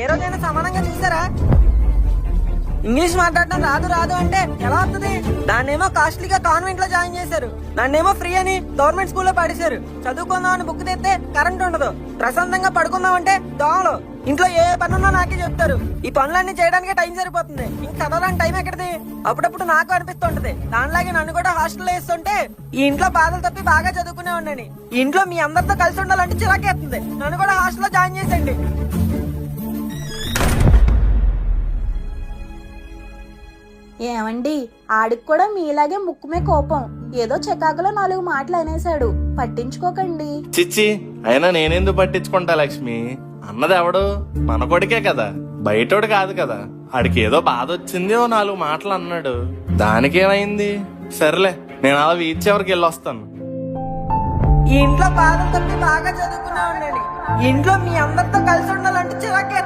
ఏ రోజైనా సమానంగా చూసారా? ఇంగ్లీష్ మాట్లాడడం రాదు రాదు అంటే ఎలా వస్తుంది? దాన్నేమో కాస్ట్లీగా కాన్వెంట్ లో జాయిన్ చేశారు, నన్నేమో ఫ్రీ అని గవర్నమెంట్ స్కూల్లో పడేశారు. చదువుకుందాం అని బుక్ తెస్తే కరెంట్ ఉండదు, ప్రశాంతంగా పడుకుందాం అంటే దోమలు. ఇంట్లో ఏ పనున్నా నాకే చెప్తారు. ఈ పనులన్నీ చేయడానికి టైం సరిపోతుంది, ఇంక చదవడానికి టైం ఎక్కడిది? అప్పుడప్పుడు నాకు అనిపిస్తుంటది దానిలాగే నన్ను కూడా హాస్టల్లో వేస్తుంటే ఈ ఇంట్లో బాధలు తప్పి బాగా చదువుకునే ఉండని. ఈ ఇంట్లో మీ అందరితో కలిసి ఉండాలంటే చిరాకేస్తుంది. నన్ను కూడా హాస్టల్లో జాయిన్ చేసేయండి. ఏమండి, ఆడికి కూడా మీలాగే ముక్కుమే కోపం. ఏదో చికాకులో 4 మాటలు అనేశాడు, పట్టించుకోకండి. చిచ్చి, అయినా నేనెందుకు పట్టించుకుంటా లక్ష్మి? అన్నది ఎవడు? మన కొడుకే కదా, బయటోడు కాదు కదా. ఆడికి ఏదో బాధ వచ్చింది, ఓ 4 మాటలు అన్నాడు, దానికేమైంది? సర్లే, నేను అలా వీధి చివరికి వెళ్ళొస్తాను. ఈ ఇంట్లో బాధలు తప్పి బాగా చదువుకునే ఉండండి. ఇంట్లో మీ అందరితో కలిసి ఉండాలంటే చిరాకే.